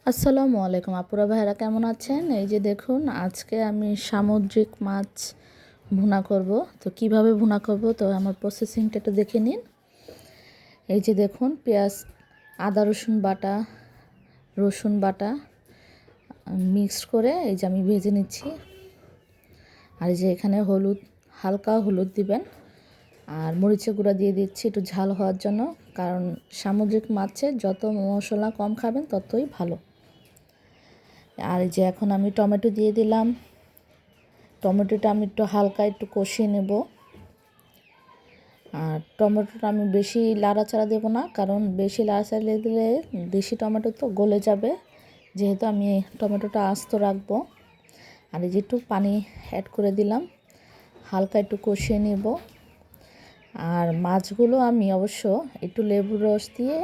আসসালামু আলাইকুম আপুরা ভাইরা, কেমন আছেন? এই যে দেখুন, আজকে আমি সামুদ্রিক মাছ ভুনা করব। তো কিভাবে ভুনা করব, তো আমার প্রসেসিংটা একটু দেখে নিন। এই যে দেখুন, পেঁয়াজ, আদা রসুন বাটা মিক্সড করে এই যে আমি ভেজে নিচ্ছি। আর এই যে এখানে হালকা হলুদ দিবেন, আর মরিচের গুঁড়া দিয়ে দিচ্ছি একটু ঝাল হওয়ার জন্য, কারণ সামুদ্রিক মাছে যত মশলা কম খাবেন ততই ভালো। আর এই যে এখন আমি টমেটো দিয়ে দিলাম। টমেটোটা আমি একটু কষিয়ে নেব। আর টমেটোটা আমি বেশি লাড়াচাড়া দেবো না, কারণ বেশি লাড়াচাড়া দিলে দেশি টমেটো তো গলে যাবে, যেহেতু আমি টমেটোটা আস্ত রাখবো। আর এই যে একটু পানি অ্যাড করে দিলাম, হালকা একটু কষিয়ে নেব। আর মাছগুলো আমি অবশ্য একটু লেবুর রস দিয়ে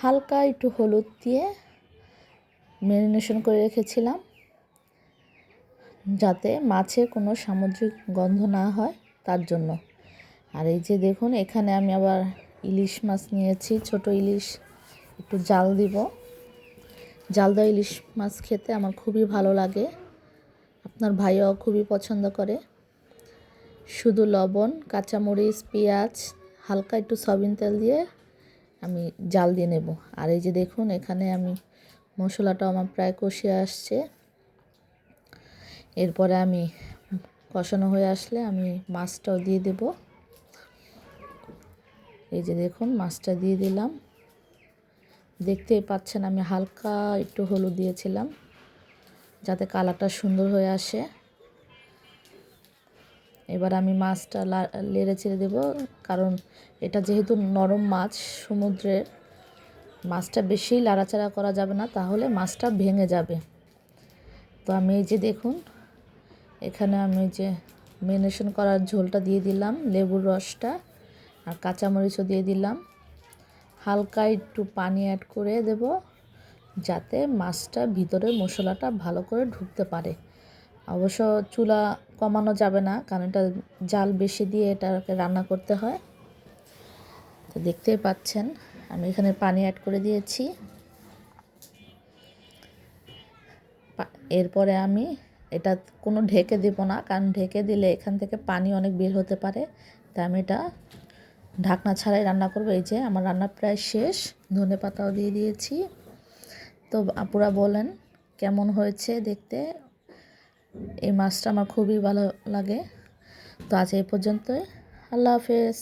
হালকা একটু হলুদ দিয়ে ম্যারিনেশন করে রেখেছিলাম, যাতে মাছে কোনো সামুদ্রিক গন্ধ না হয় তার জন্য। আর এই যে দেখুন, এখানে আমি আবার ইলিশ মাছ নিয়েছি, ছোট ইলিশ। একটু জাল দিব। জাল দেওয়া ইলিশ মাছ খেতে আমার খুবই ভালো লাগে, আপনার ভাইও খুবই পছন্দ করে। শুধু লবণ, কাঁচামরিচ, পেঁয়াজ, হালকা একটু সয়াবিন তেল দিয়ে আমি জাল দিয়ে নেব। আর এই যে দেখুন, এখানে আমি মশলাটাও আমার প্রায় কষিয়ে আসছে। এরপরে আমি কষানো হয়ে আসলে আমি মাছটাও দিয়ে দেব। এই যে দেখুন, মাছটা দিয়ে দিলাম। দেখতেই পাচ্ছেন আমি হালকা একটু হলুদ দিয়েছিলাম, যাতে কালারটা সুন্দর হয়ে আসে। এবার আমি মাছটা নেড়ে চেড়ে দেবো, কারণ এটা যেহেতু নরম মাছ, সমুদ্রের মাছটা বেশি লাড়াচাড়া করা যাবে না, তাহলে মাছটা ভেঙে যাবে। তো আমি এই যে দেখুন, এখানে আমি যে ম্যারিনেশন করার ঝোলটা দিয়ে দিলাম, লেবুর রসটা, আর কাঁচামরিচও দিয়ে দিলাম। হালকা একটু পানি অ্যাড করে দেব, যাতে মাছটা ভিতরে মশলাটা ভালো করে ঢুকতে পারে। অবশ্য চুলা কমানো যাবে না, কারণ এটা জাল বেশি দিয়ে এটাকে রান্না করতে হয়। তো দেখতেই পাচ্ছেন আমি এখানে পানি অ্যাড করে দিয়েছি। এরপরে আমি এটা কোনো ঢেকে দেব না, কারণ ঢেকে দিলে এখান থেকে পানি অনেক বের হতে পারে। তাই আমি এটা ঢাকনা ছাড়াই রান্না করব। এই যে আমার রান্না প্রায় শেষ, ধনেপাতাও দিয়ে দিয়েছি। তো আপুরা বলেন কেমন হয়েছে দেখতে। এই মাছটা আমার খুবই ভালো লাগে। তো আজ এই পর্যন্তই। আল্লাহ হাফেজ।